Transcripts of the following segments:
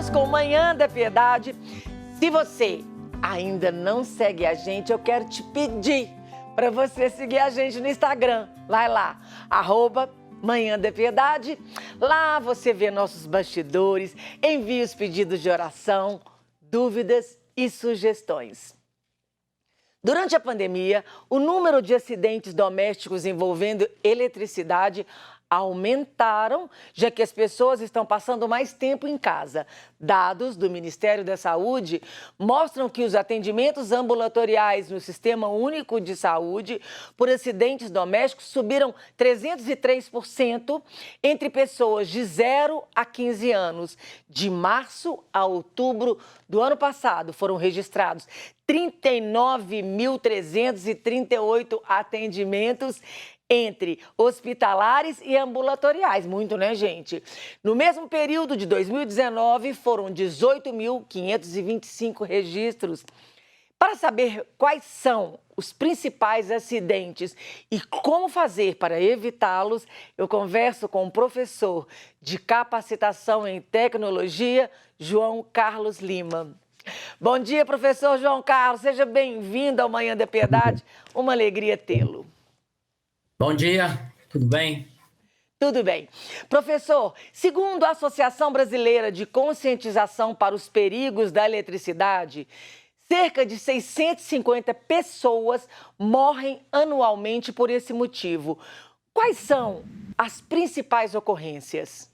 voltamos com Manhã da Piedade. Se você ainda não segue a gente, eu quero te pedir para você seguir a gente no Instagram. Vai lá, @Manhã da Piedade. Lá você vê nossos bastidores, envia os pedidos de oração, dúvidas e sugestões. Durante a pandemia, o número de acidentes domésticos envolvendo eletricidade aumentaram, já que as pessoas estão passando mais tempo em casa. Dados do Ministério da Saúde mostram que os atendimentos ambulatoriais no Sistema Único de Saúde por acidentes domésticos subiram 303% entre pessoas de 0 a 15 anos. De março a outubro do ano passado, foram registrados 39.338 atendimentos entre hospitalares e ambulatoriais. Muito, né, gente? No mesmo período de 2019, foram 18.525 registros. Para saber quais são os principais acidentes e como fazer para evitá-los, eu converso com o professor de capacitação em tecnologia, João Carlos Lima. Bom dia, professor João Carlos. Seja bem-vindo ao Manhã da Piedade. Uma alegria tê-lo. Bom dia, tudo bem? Tudo bem. Professor, segundo a Associação Brasileira de Conscientização para os Perigos da Eletricidade, cerca de 650 pessoas morrem anualmente por esse motivo. Quais são as principais ocorrências?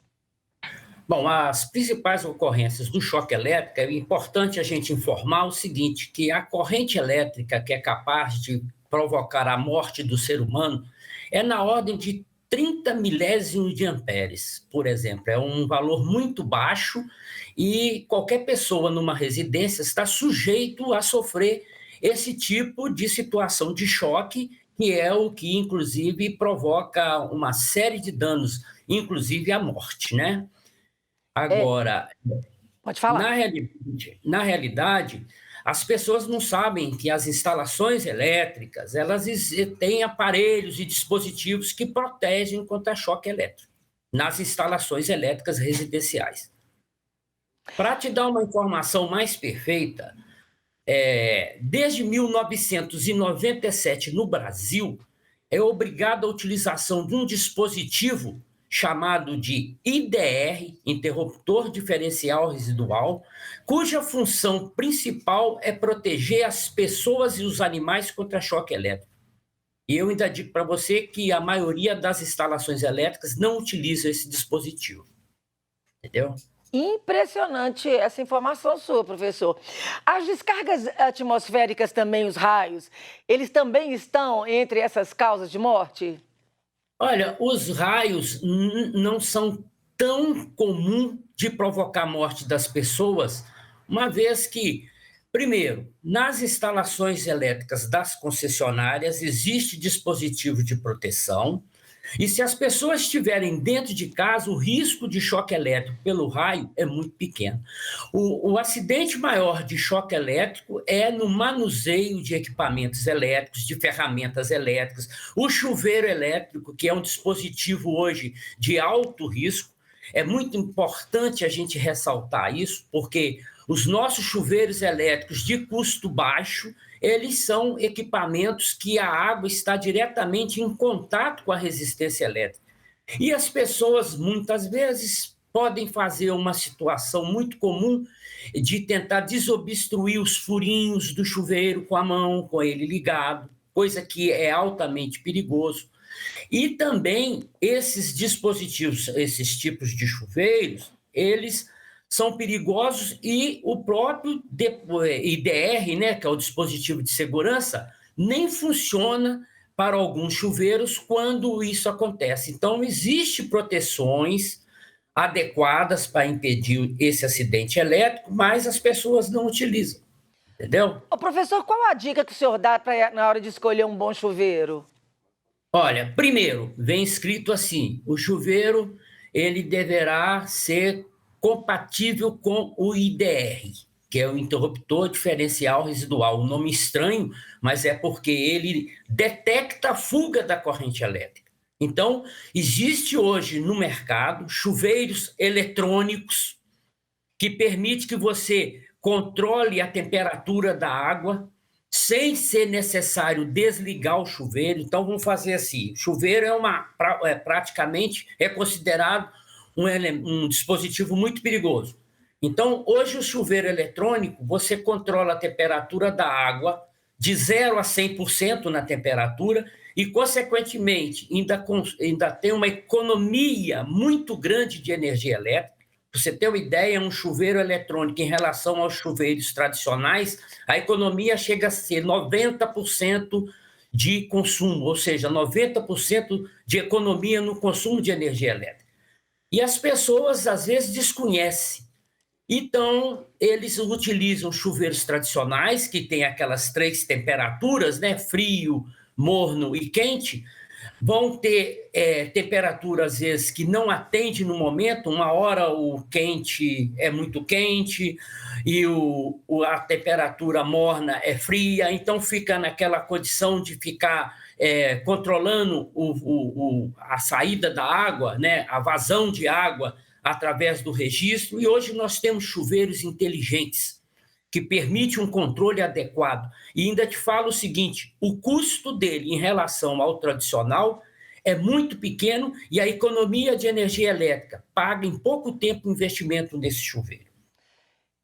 Bom, as principais ocorrências do choque elétrico, é importante a gente informar o seguinte, que a corrente elétrica que é capaz de provocar a morte do ser humano é na ordem de 30 milésimos de amperes, por exemplo. É um valor muito baixo e qualquer pessoa numa residência está sujeito a sofrer esse tipo de situação de choque, que é o que, inclusive, provoca uma série de danos, inclusive a morte, né? Agora, pode falar. Na realidade, as pessoas não sabem que as instalações elétricas, elas têm aparelhos e dispositivos que protegem contra choque elétrico nas instalações elétricas residenciais. Para te dar uma informação mais perfeita, desde 1997 no Brasil, é obrigada a utilização de um dispositivo chamado de IDR, interruptor diferencial residual, cuja função principal é proteger as pessoas e os animais contra choque elétrico. E eu ainda digo para você que a maioria das instalações elétricas não utiliza esse dispositivo. Entendeu? Impressionante essa informação sua, professor. As descargas atmosféricas também, os raios, eles também estão entre essas causas de morte? Olha, os raios não são tão comum de provocar a morte das pessoas, uma vez que, primeiro, nas instalações elétricas das concessionárias existe dispositivo de proteção, e se as pessoas estiverem dentro de casa, o risco de choque elétrico pelo raio é muito pequeno. O acidente maior de choque elétrico é no manuseio de equipamentos elétricos, de ferramentas elétricas, o chuveiro elétrico, que é um dispositivo hoje de alto risco. É muito importante a gente ressaltar isso, porque os nossos chuveiros elétricos de custo baixo, eles são equipamentos que a água está diretamente em contato com a resistência elétrica. E as pessoas, muitas vezes, podem fazer uma situação muito comum de tentar desobstruir os furinhos do chuveiro com a mão, com ele ligado, coisa que é altamente perigoso. E também esses dispositivos, esses tipos de chuveiros, eles são perigosos e o próprio IDR, né, que é o dispositivo de segurança, nem funciona para alguns chuveiros quando isso acontece. Então, existem proteções adequadas para impedir esse acidente elétrico, mas as pessoas não utilizam, entendeu? Ô, professor, qual a dica que o senhor dá na hora de escolher um bom chuveiro? Olha, primeiro, vem escrito assim, o chuveiro ele deverá ser compatível com o IDR, que é o interruptor diferencial residual. Um nome estranho, mas é porque ele detecta a fuga da corrente elétrica. Então, existe hoje no mercado chuveiros eletrônicos que permite que você controle a temperatura da água sem ser necessário desligar o chuveiro. Então, vamos fazer assim, o chuveiro praticamente é considerado um dispositivo muito perigoso. Então, hoje o chuveiro eletrônico, você controla a temperatura da água de 0 a 100% na temperatura e, consequentemente, ainda tem uma economia muito grande de energia elétrica. Para você ter uma ideia, um chuveiro eletrônico em relação aos chuveiros tradicionais, a economia chega a ser 90% de consumo, ou seja, 90% de economia no consumo de energia elétrica. E as pessoas, às vezes, desconhecem. Então, eles utilizam chuveiros tradicionais, que têm aquelas 3 temperaturas, né? Frio, morno e quente. Vão ter temperatura, às vezes, que não atende no momento. Uma hora o quente é muito quente e a temperatura morna é fria. Então, fica naquela condição de ficar controlando a saída da água, né? A vazão de água através do registro. E hoje nós temos chuveiros inteligentes, que permite um controle adequado. E ainda te falo o seguinte, o custo dele em relação ao tradicional é muito pequeno e a economia de energia elétrica paga em pouco tempo o investimento nesse chuveiro.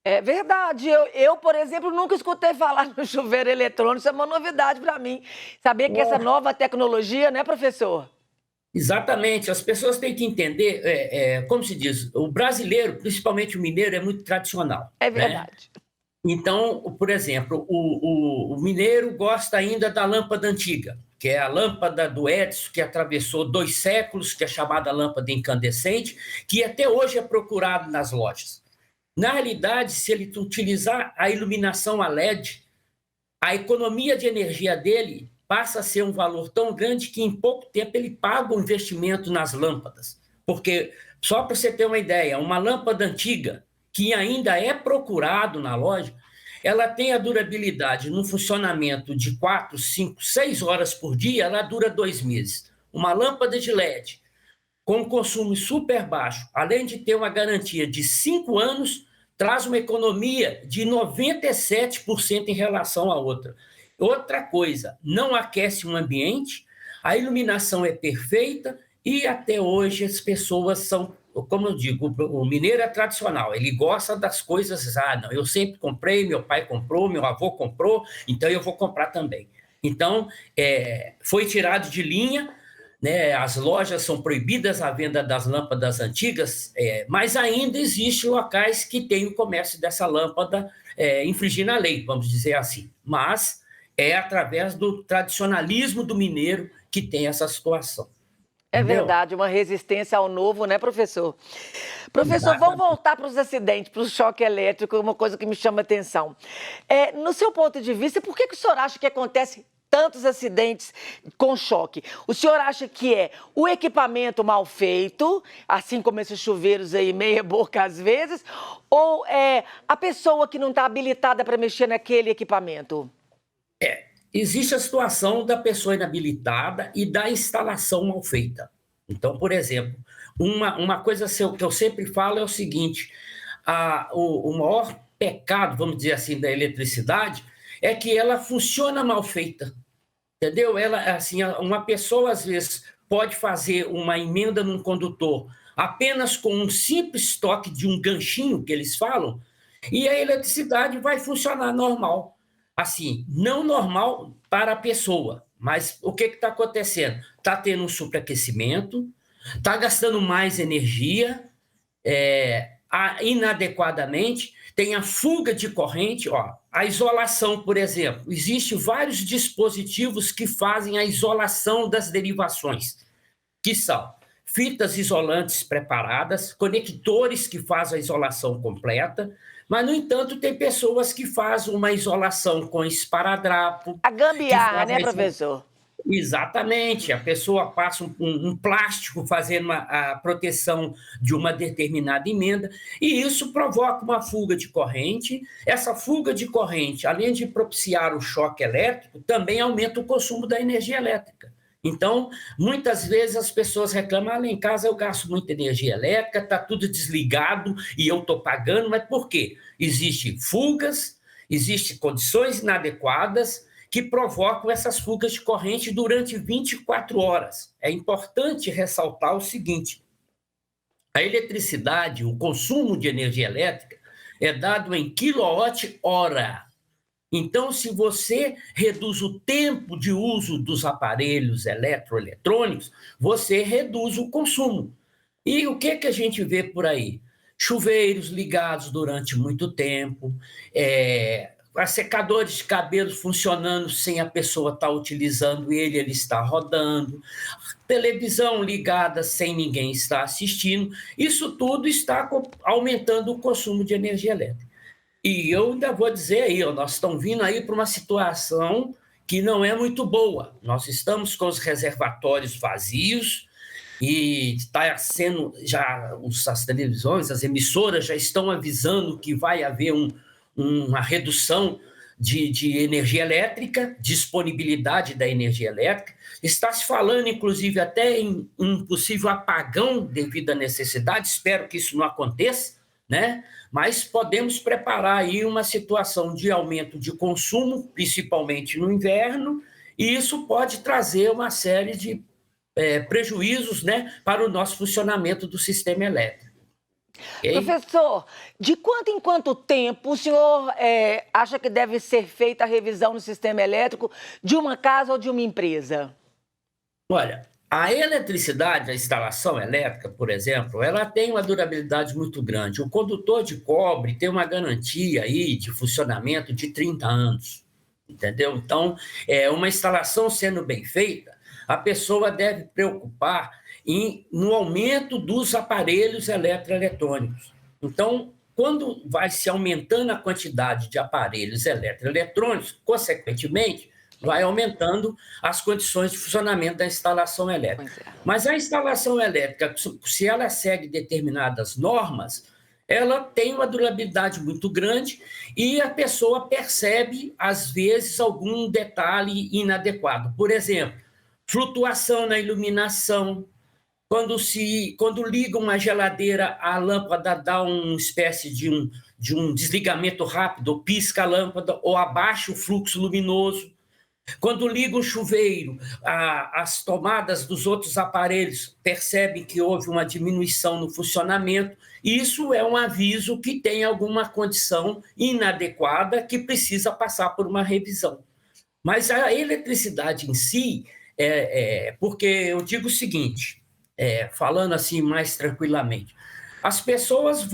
É verdade. Por exemplo, nunca escutei falar no chuveiro eletrônico. Isso é uma novidade para mim. Saber que essa nova tecnologia, né, professor? Exatamente. As pessoas têm que entender, como se diz, o brasileiro, principalmente o mineiro, é muito tradicional. É verdade. Né? Então, por exemplo, o mineiro gosta ainda da lâmpada antiga, que é a lâmpada do Edison, que atravessou 2 séculos, que é chamada lâmpada incandescente, que até hoje é procurado nas lojas. Na realidade, se ele utilizar a iluminação a LED, a economia de energia dele passa a ser um valor tão grande que em pouco tempo ele paga o investimento nas lâmpadas. Porque, só para você ter uma ideia, uma lâmpada antiga, que ainda é procurado na loja, ela tem a durabilidade no funcionamento de 4, 5, 6 horas por dia, ela dura 2 meses. Uma lâmpada de LED com consumo super baixo, além de ter uma garantia de 5 anos, traz uma economia de 97% em relação à outra. Outra coisa, não aquece um ambiente, a iluminação é perfeita e até hoje as pessoas são, como eu digo, o mineiro é tradicional, ele gosta das coisas, não, eu sempre comprei, meu pai comprou, meu avô comprou, então eu vou comprar também. Então, foi tirado de linha, né, as lojas são proibidas a venda das lâmpadas antigas, mas ainda existem locais que têm o comércio dessa lâmpada infringindo a lei, vamos dizer assim. Mas é através do tradicionalismo do mineiro que tem essa situação. É Entendeu? verdade, uma resistência ao novo, né, professor? Professor, vamos voltar para os acidentes, para o choque elétrico, uma coisa que me chama a atenção. No seu ponto de vista, por que o senhor acha que acontece tantos acidentes com choque? O senhor acha que é o equipamento mal feito, assim como esses chuveiros aí, meia boca às vezes, ou é a pessoa que não está habilitada para mexer naquele equipamento? Existe a situação da pessoa inabilitada e da instalação mal feita. Então, por exemplo, uma coisa que eu sempre falo é o seguinte, o maior pecado, vamos dizer assim, da eletricidade é que ela funciona mal feita, entendeu? Assim, uma pessoa, às vezes, pode fazer uma emenda num condutor apenas com um simples toque de um ganchinho, que eles falam, e a eletricidade vai funcionar normal. Assim, não normal para a pessoa, mas o que está acontecendo? Está tendo um superaquecimento, está gastando mais energia, inadequadamente, tem a fuga de corrente, a isolação, por exemplo. Existem vários dispositivos que fazem a isolação das derivações, que são fitas isolantes preparadas, conectores que fazem a isolação completa, mas, no entanto, tem pessoas que fazem uma isolação com esparadrapo. A gambiarra, né, professor? Exatamente. A pessoa passa um plástico fazendo a proteção de uma determinada emenda, e isso provoca uma fuga de corrente. Essa fuga de corrente, além de propiciar o choque elétrico, também aumenta o consumo da energia elétrica. Então, muitas vezes as pessoas reclamam, lá em casa eu gasto muita energia elétrica, está tudo desligado e eu estou pagando, mas por quê? Existem fugas, existem condições inadequadas que provocam essas fugas de corrente durante 24 horas. É importante ressaltar o seguinte, a eletricidade, o consumo de energia elétrica é dado em quilowatt-hora. Então, se você reduz o tempo de uso dos aparelhos eletroeletrônicos, você reduz o consumo. E o que a gente vê por aí? Chuveiros ligados durante muito tempo, secadores de cabelo funcionando sem a pessoa estar utilizando ele está rodando, televisão ligada sem ninguém estar assistindo. Isso tudo está aumentando o consumo de energia elétrica. E eu ainda vou dizer aí, nós estamos vindo aí para uma situação que não é muito boa. Nós estamos com os reservatórios vazios e está sendo já as televisões, as emissoras já estão avisando que vai haver uma redução de energia elétrica, disponibilidade da energia elétrica. Está se falando, inclusive, até em um possível apagão devido à necessidade. Espero que isso não aconteça, né? Mas podemos preparar aí uma situação de aumento de consumo, principalmente no inverno, e isso pode trazer uma série de prejuízos, né, para o nosso funcionamento do sistema elétrico. Okay? Professor, de quanto em quanto tempo o senhor acha que deve ser feita a revisão no sistema elétrico de uma casa ou de uma empresa? Olha, a eletricidade, a instalação elétrica, por exemplo, ela tem uma durabilidade muito grande. O condutor de cobre tem uma garantia aí de funcionamento de 30 anos, entendeu? Então, uma instalação sendo bem feita, a pessoa deve preocupar no aumento dos aparelhos eletroeletrônicos. Então, quando vai se aumentando a quantidade de aparelhos eletroeletrônicos, consequentemente, vai aumentando as condições de funcionamento da instalação elétrica. Mas a instalação elétrica, se ela segue determinadas normas, ela tem uma durabilidade muito grande e a pessoa percebe, às vezes, algum detalhe inadequado. Por exemplo, flutuação na iluminação. Quando liga uma geladeira, a lâmpada dá uma espécie de um desligamento rápido, ou pisca a lâmpada, ou abaixa o fluxo luminoso. Quando liga o chuveiro, as tomadas dos outros aparelhos percebem que houve uma diminuição no funcionamento. Isso é um aviso que tem alguma condição inadequada que precisa passar por uma revisão. Mas a eletricidade em si, porque eu digo o seguinte, falando assim mais tranquilamente, as pessoas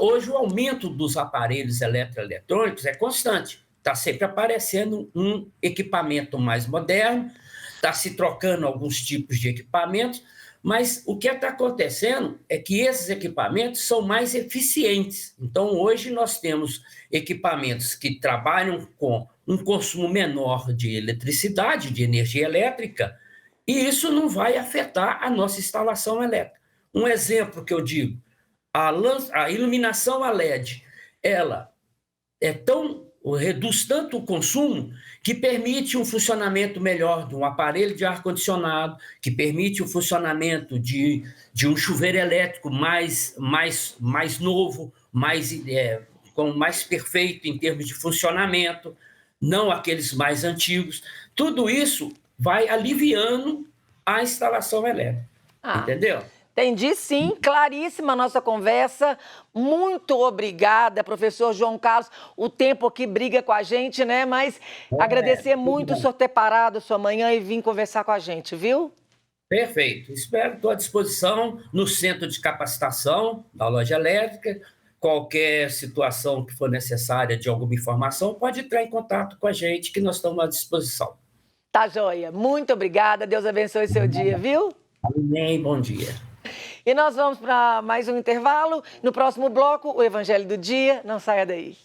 hoje o aumento dos aparelhos eletroeletrônicos é constante. Está sempre aparecendo um equipamento mais moderno, está se trocando alguns tipos de equipamentos, mas o que está acontecendo é que esses equipamentos são mais eficientes. Então, hoje nós temos equipamentos que trabalham com um consumo menor de eletricidade, de energia elétrica, e isso não vai afetar a nossa instalação elétrica. Um exemplo que eu digo, a iluminação a LED, ela reduz tanto o consumo que permite um funcionamento melhor de um aparelho de ar-condicionado, que permite o funcionamento de um chuveiro elétrico mais novo, mais perfeito em termos de funcionamento, não aqueles mais antigos. Tudo isso vai aliviando a instalação elétrica. Entendeu? Entendi, sim. Claríssima a nossa conversa. Muito obrigada, professor João Carlos. O tempo aqui briga com a gente, né? Mas agradecer muito o senhor ter parado sua manhã e vir conversar com a gente, viu? Perfeito. Estou à disposição no centro de capacitação da Loja Elétrica. Qualquer situação que for necessária de alguma informação, pode entrar em contato com a gente, que nós estamos à disposição. Tá joia. Muito obrigada. Deus abençoe seu dia, viu? Amém. Bom dia. E nós vamos para mais um intervalo. No próximo bloco, o Evangelho do Dia. Não saia daí.